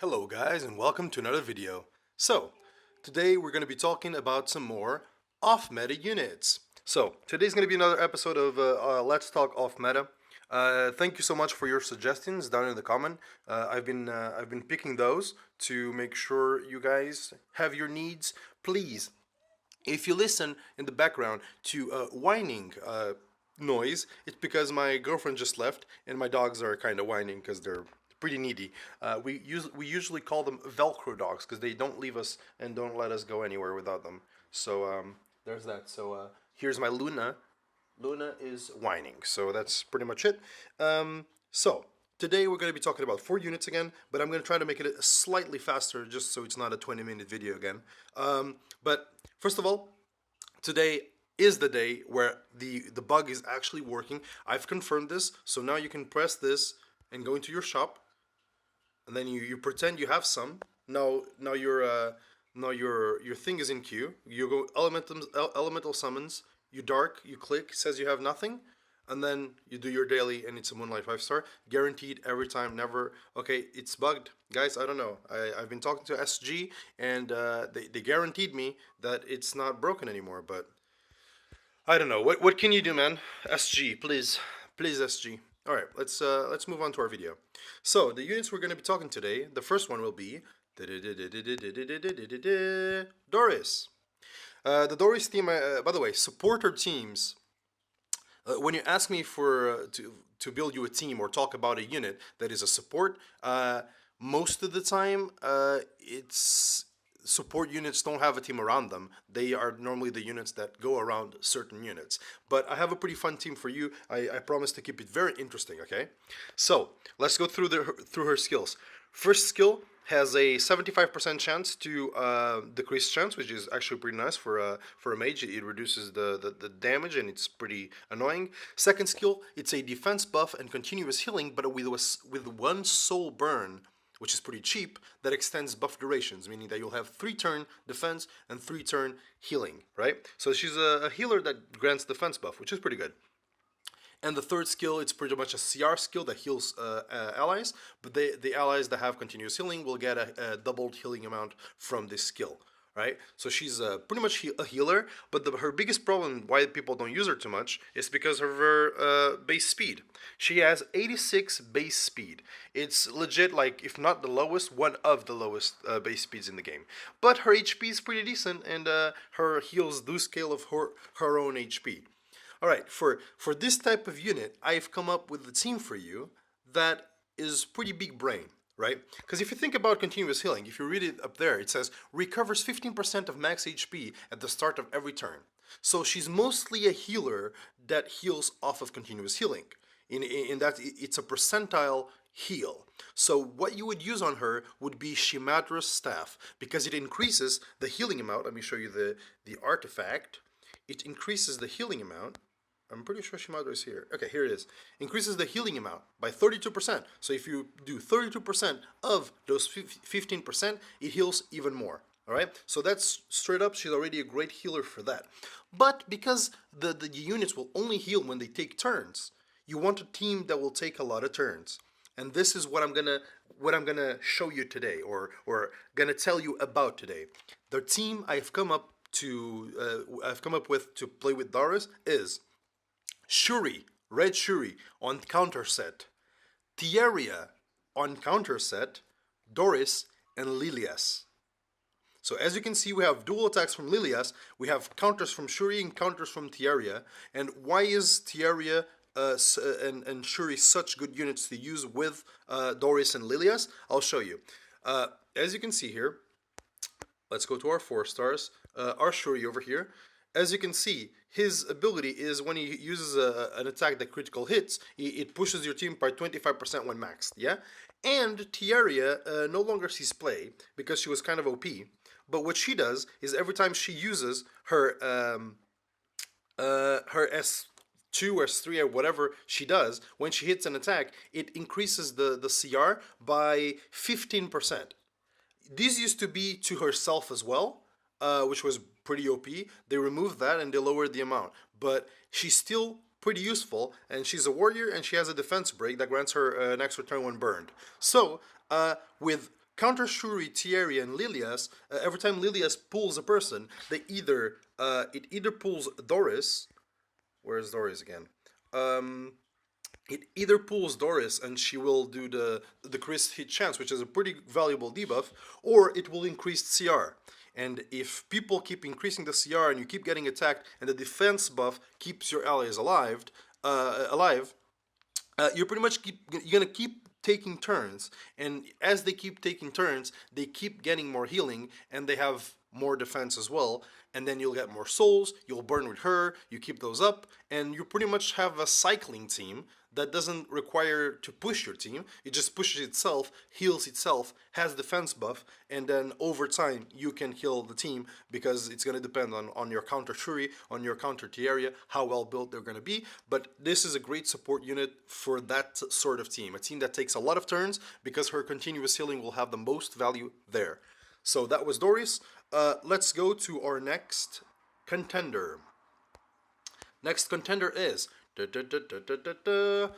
Hello guys and welcome to another video. So, today we're going to be talking about some more off-meta units. So, today's going to be another episode of Let's Talk Off-Meta. Thank you so much for your suggestions down in the comment. I've been picking those to make sure you guys have your needs. Please, if you listen in the background to whining noise, it's because my girlfriend just left and my dogs are kind of whining because they're pretty needy. We usually call them Velcro dogs because they don't leave us and don't let us go anywhere without them. So there's that. So here's my Luna. Luna is whining. So that's pretty much it. So today we're going to be talking about 4 units again, but I'm going to try to make it slightly faster just so it's not a 20-minute video again. But first of all, today is the day where the bug is actually working. I've confirmed this, so now you can press this and go into your shop, and then you pretend you have some. Now your thing is in queue. You go elemental summons. You dark. You click. Says you have nothing, and then you do your daily, and it's a Moonlight 5-star, guaranteed every time. Never. Okay, it's bugged, guys. I don't know. I've been talking to SG, and they guaranteed me that it's not broken anymore, but I don't know. What can you do, man? SG, please, please, SG. All right, let's move on to our video. So the units we're going to be talking today. The first one will be Doris. The Doris team. By the way, supporter teams. When you ask me for to build you a team or talk about a unit that is a support, most of the time it's support units don't have a team around them. They are normally the units that go around certain units. But I have a pretty fun team for you. I promise to keep it very interesting, okay? So, let's go through her skills. First skill has a 75% chance to decrease chance, which is actually pretty nice for a mage. It reduces the damage and it's pretty annoying. Second skill, it's a defense buff and continuous healing, but with one soul burn, which is pretty cheap, that extends buff durations, meaning that you'll have 3-turn defense and 3-turn healing, right? So she's a healer that grants defense buff, which is pretty good. And the third skill, it's pretty much a CR skill that heals allies, but the allies that have continuous healing will get a doubled healing amount from this skill. Right, so she's pretty much a healer, but her biggest problem why people don't use her too much is because of her base speed. She has 86 base speed. It's legit, like, if not the lowest, one of the lowest base speeds in the game. But her HP is pretty decent, and her heals do scale of her own HP. Alright, for this type of unit, I've come up with a team for you that is pretty big brain. Right? Because if you think about continuous healing, if you read it up there, it says recovers 15% of max HP at the start of every turn. So she's mostly a healer that heals off of continuous healing. In that it's a percentile heal. So what you would use on her would be Shimadra's staff, because it increases the healing amount. Let me show you the artifact. It increases the healing amount. I'm pretty sure Shimadra is here. Okay, here it is. Increases the healing amount by 32%. So if you do 32% of those 15%, it heals even more. All right? So that's straight up. She's already a great healer for that. But because the units will only heal when they take turns, you want a team that will take a lot of turns. And this is what I'm gonna show you today, or gonna tell you about today. The team I've come up with to play with Doris is Shuri, Red Shuri on counter set, Tieria on counter set, Doris, and Lilias. So as you can see, we have dual attacks from Lilias, we have counters from Shuri and counters from Tieria. And why is Tieria and Shuri such good units to use with Doris and Lilias? I'll show you. As you can see here, let's go to our 4 stars, our Shuri over here. As you can see, his ability is when he uses an attack that critical hits, it pushes your team by 25% when maxed, yeah? And Tieria no longer sees play because she was kind of OP. But what she does is every time she uses her S2, S3, or whatever she does, when she hits an attack, it increases the CR by 15%. This used to be to herself as well, which was pretty OP. They removed that and they lowered the amount. But she's still pretty useful, and she's a warrior and she has a defense break that grants her an extra turn when burned. So, with Counter Shuri, Thierry, and Lilias, every time Lilias pulls a person, it either pulls Doris. Where's Doris again? Um, it either pulls Doris and she will do the crit hit chance, which is a pretty valuable debuff, or it will increase CR. And if people keep increasing the CR and you keep getting attacked, and the defense buff keeps your allies alive, you're gonna keep taking turns, and as they keep taking turns, they keep getting more healing, and they have more defense as well. And then you'll get more souls. You'll burn with her. You keep those up, and you pretty much have a cycling team that doesn't require to push your team. It just pushes itself, heals itself, has defense buff, and then over time you can heal the team because it's going to depend on your counter Shuri, on your counter T-area, how well built they're going to be. But this is a great support unit for that sort of team. A team that takes a lot of turns because her continuous healing will have the most value there. So that was Doris. Let's go to our next contender. Next contender is Hataan.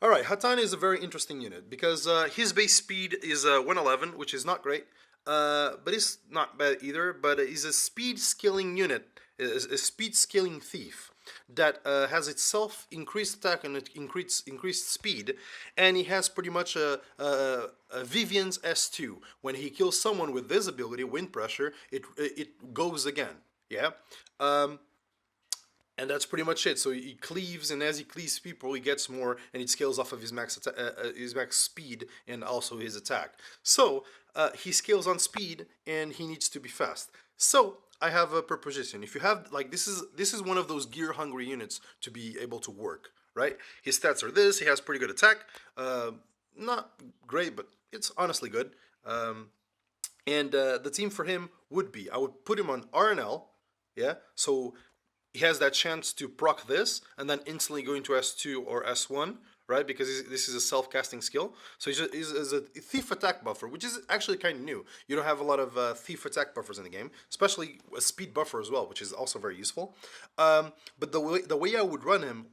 Alright, Hataan is a very interesting unit because his base speed is 111, which is not great, but it's not bad either. But he's a speed scaling unit, a speed scaling thief that has itself increased attack and increased speed, and he has pretty much a Vivian's S2. When he kills someone with this ability, wind pressure, it goes again. Yeah. And that's pretty much it. So he cleaves, and as he cleaves people, he gets more, and it scales off of his max speed and also his attack. So he scales on speed, and he needs to be fast. So I have a proposition. If you have this is one of those gear hungry units to be able to work, right? His stats are this. He has pretty good attack. Not great, but it's honestly good. And the team for him would be, I would put him on RNL. Yeah. So he has that chance to proc this and then instantly go into S2 or S1, right? Because this is a self-casting skill. So he's a thief attack buffer, which is actually kind of new. You don't have a lot of thief attack buffers in the game, especially a speed buffer as well, which is also very useful. But the way I would run him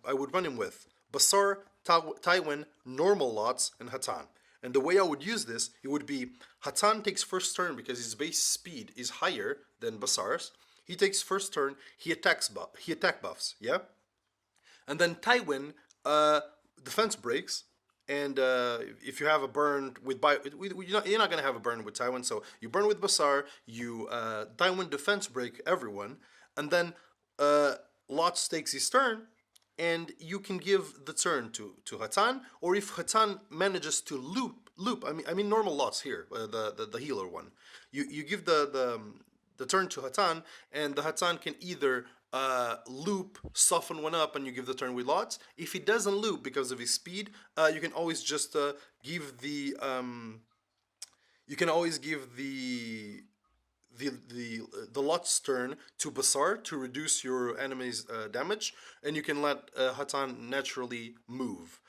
with Basar, Tywin, normal lots, and Hataan. And the way I would use this, it would be Hataan takes first turn because his base speed is higher than Basar's. He takes first turn. He attack buffs. Yeah, and then Tywin defense breaks. And if you have a burn with you're not gonna have a burn with Tywin. So you burn with Basar. You Tywin defense break everyone, and then Lots takes his turn, and you can give the turn to Hataan. Or if Hataan manages to loop. I mean normal Lots here, the healer one. You give the turn to Hataan, and the Hataan can either loop, soften one up, and you give the turn with Lots. If he doesn't loop because of his speed, you can always just give the Lot's turn to Basar to reduce your enemy's damage, and you can let Hataan naturally move.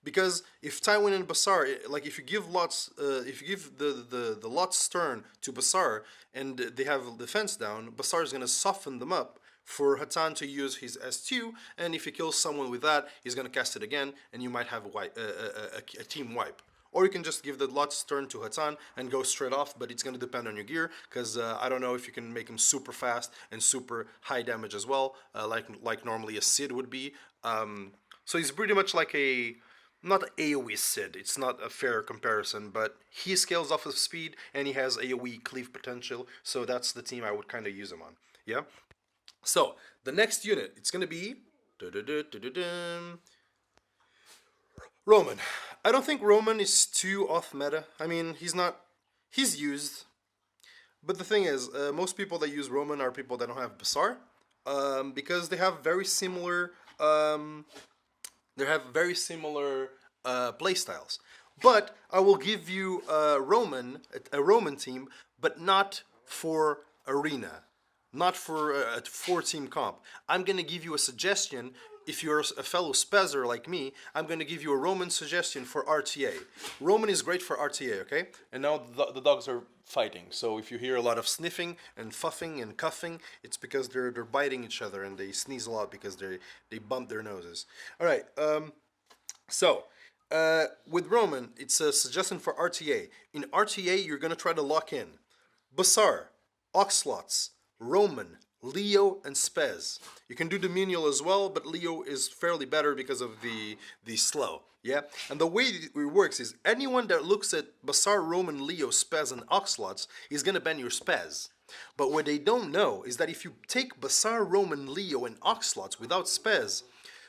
Because if Tywin and Basar, like if you give the Lot's turn to Basar and they have defense down, Basar is gonna soften them up for Hataan to use his S2, and if he kills someone with that, he's gonna cast it again, and you might have a team wipe. Or you can just give the Lot's turn to Hataan and go straight off, but it's going to depend on your gear, because I don't know if you can make him super fast and super high damage as well, like normally a Sid would be. So he's pretty much like not AoE Sid, it's not a fair comparison, but he scales off of speed, and he has AoE cleave potential, so that's the team I would kind of use him on, yeah? So, the next unit, it's going to be Romann. I don't think Romann is too off meta. I mean, he's used. But the thing is, most people that use Romann are people that don't have Basar, because they have very similar playstyles. But I will give you a Romann team, but not for Arena. Not for a 4-team comp. I'm going to give you a suggestion. If you're a fellow spezzer like me, I'm going to give you a Romann suggestion for RTA. Romann is great for RTA, okay? And now the dogs are fighting. So if you hear a lot of sniffing and fuffing and cuffing, it's because they're biting each other, and they sneeze a lot because they bump their noses. All right. So With Roman, it's a suggestion for RTA. In RTA, you're gonna try to lock in Basar, Oxlots, Roman, Leo, and Spez. You can do the menial as well, but Leo is fairly better because of the slow. Yeah, and the way it works is anyone that looks at Basar, Roman, Leo, Spez, and Oxlots is gonna ban your Spez. But what they don't know is that if you take Basar, Roman, Leo, and Oxlots without Spez,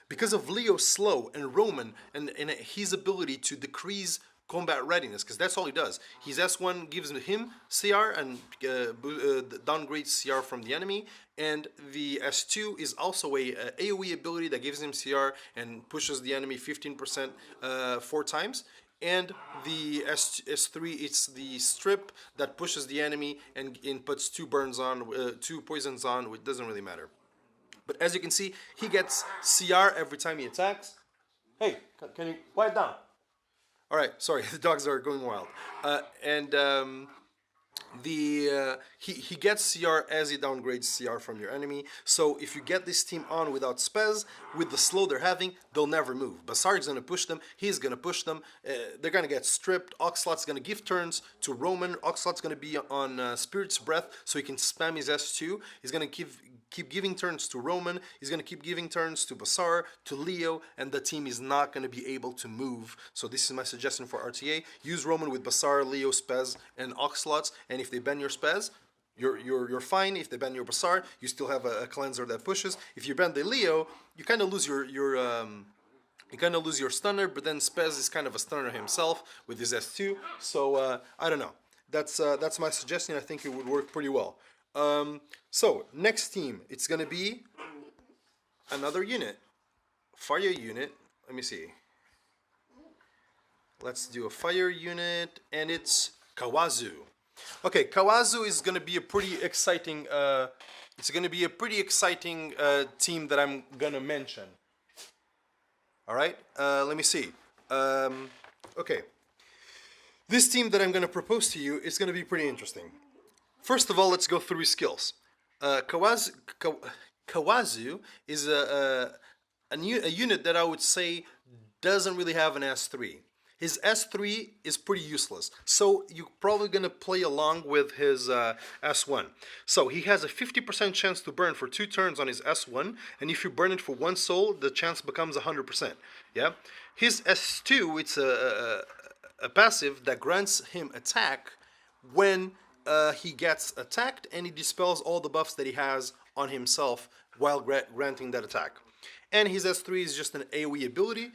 because of Leo's slow and Roman and his ability to decrease combat readiness, because that's all he does. His S1 gives him CR and downgrades CR from the enemy, and the S2 is also a AoE ability that gives him CR and pushes the enemy 15% 4 times. And the S3, it's the strip that pushes the enemy and puts 2 burns on, 2 poisons on, which doesn't really matter. But as you can see, he gets CR every time he attacks. Hey, can you quiet down? All right, sorry, the dogs are going wild. He gets CR as he downgrades CR from your enemy. So if you get this team on without Spez, with the slow they're having, they'll never move. Basar's gonna push them. He's gonna push them. They're gonna get stripped. Oxlot's gonna give turns to Roman. Oxlot's gonna be on Spirit's Breath, so he can spam his S2. He's gonna keep giving turns to Roman. He's going to keep giving turns to Basar, to Leo, and the team is not going to be able to move. So this is my suggestion for RTA. Use Roman with Basar, Leo, Spez, and Oxlots, and if they ban your Spez, you're fine. If they ban your Basar, you still have a cleanser that pushes. If you ban the Leo, you kind of lose your stunner, but then Spez is kind of a stunner himself with his S2. So I don't know. That's my suggestion. I think it would work pretty well. So next team, it's gonna be another unit, fire unit. Let me see. Let's do a fire unit, and it's Khawazu. Okay, Khawazu is gonna be a pretty exciting. It's gonna be a pretty exciting team that I'm gonna mention. All right. Let me see. Okay. This team that I'm gonna propose to you is gonna be pretty interesting. First of all, let's go through his skills. Khawazu is a unit that I would say doesn't really have an S3. His S3 is pretty useless, so you're probably going to play along with his S1. So he has a 50% chance to burn for 2 turns on his S1, and if you burn it for 1 soul, the chance becomes 100%. Yeah. His S2, it's a passive that grants him attack when he gets attacked, and he dispels all the buffs that he has on himself while granting that attack. And his S3 is just an AoE ability.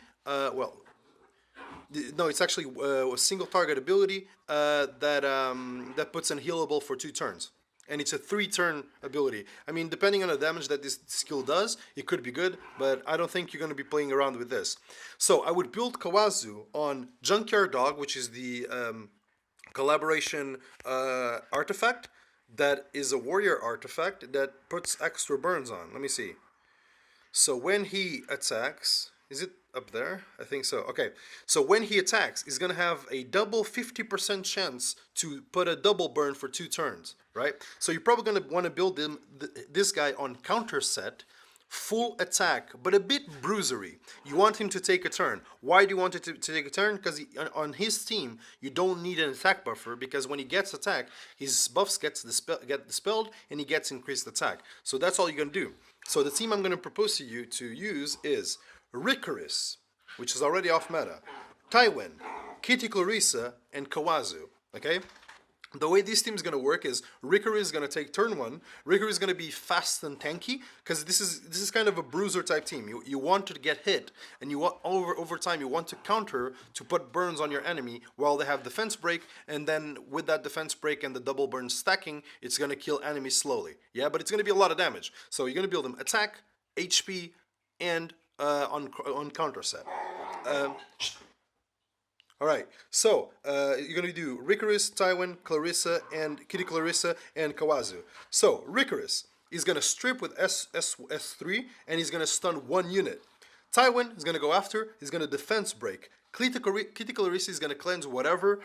No, it's actually a single target ability that puts an healable for 2 turns. And it's a 3-turn ability. I mean, depending on the damage that this skill does, it could be good, but I don't think you're going to be playing around with this. So I would build Khawazu on Junkyard Dog, which is the collaboration artifact that is a warrior artifact that puts extra burns on. Let me see. So when he attacks, is it up there? I think so. Okay. So when he attacks, he's going to have a double 50% chance to put a double burn for 2 turns, right? So you're probably going to want to build this guy on counter set, full attack, but a bit bruisery. You want him to take a turn. Why do you want it to take a turn? Because on his team, you don't need an attack buffer, because when he gets attacked, his buffs get dispelled and he gets increased attack. So that's all you're going to do. So the team I'm going to propose to you to use is Ricaris, which is already off meta, Tywin, Kitty Clarissa, and Khawazu. Okay? The way this team is going to work is Ricaris is going to take turn 1. Ricaris is going to be fast and tanky, because this is kind of a bruiser type team. You want to get hit, and you want over time you want to counter to put burns on your enemy while they have defense break, and then with that defense break and the double burn stacking, it's going to kill enemies slowly. Yeah, but it's going to be a lot of damage. So you're going to build them attack, HP, and on counter set. All right, so you're going to do Ricaris, Tywin, Clarissa, and Kitty Clarissa, and Khawazu. So Ricaris is going to strip with S3, and he's going to stun 1 unit. Tywin is going to go after, he's going to defense break. Kitty Clarissa is going to cleanse whatever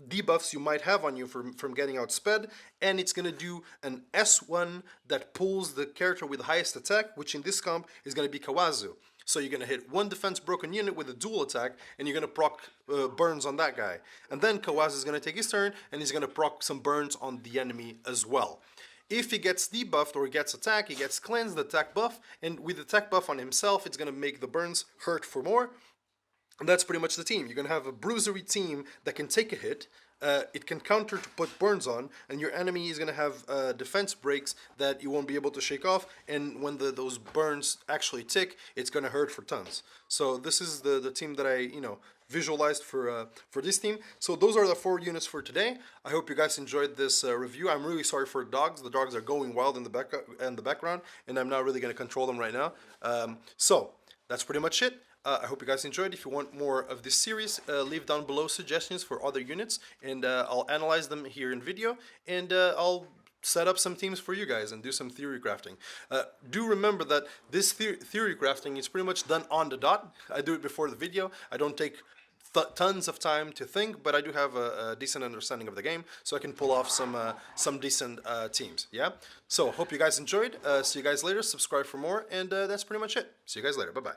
debuffs you might have on you from getting outsped, and it's going to do an S1 that pulls the character with the highest attack, which in this comp is going to be Khawazu. So you're gonna hit one defense broken unit with a dual attack, and you're gonna proc burns on that guy. And then Khawazu is gonna take his turn, and he's gonna proc some burns on the enemy as well. If he gets debuffed or he gets attacked, he gets cleansed, the attack buff, and with the attack buff on himself, it's gonna make the burns hurt for more. And that's pretty much the team. You're going to have a bruisery team that can take a hit. It can counter to put burns on, and your enemy is going to have defense breaks that you won't be able to shake off. And when those burns actually tick, it's going to hurt for tons. So this is the team that I visualized for this team. So those are the 4 units for today. I hope you guys enjoyed this review. I'm really sorry for dogs. The dogs are going wild in the background, and I'm not really going to control them right now. So that's pretty much it. I hope you guys enjoyed. If you want more of this series, leave down below suggestions for other units, and I'll analyze them here in video, and I'll set up some teams for you guys and do some theory crafting. Do remember that this theory crafting is pretty much done on the dot. I do it before the video. I don't take tons of time to think, but I do have a decent understanding of the game, so I can pull off some decent teams. Yeah. So hope you guys enjoyed. See you guys later. Subscribe for more, and that's pretty much it. See you guys later. Bye bye.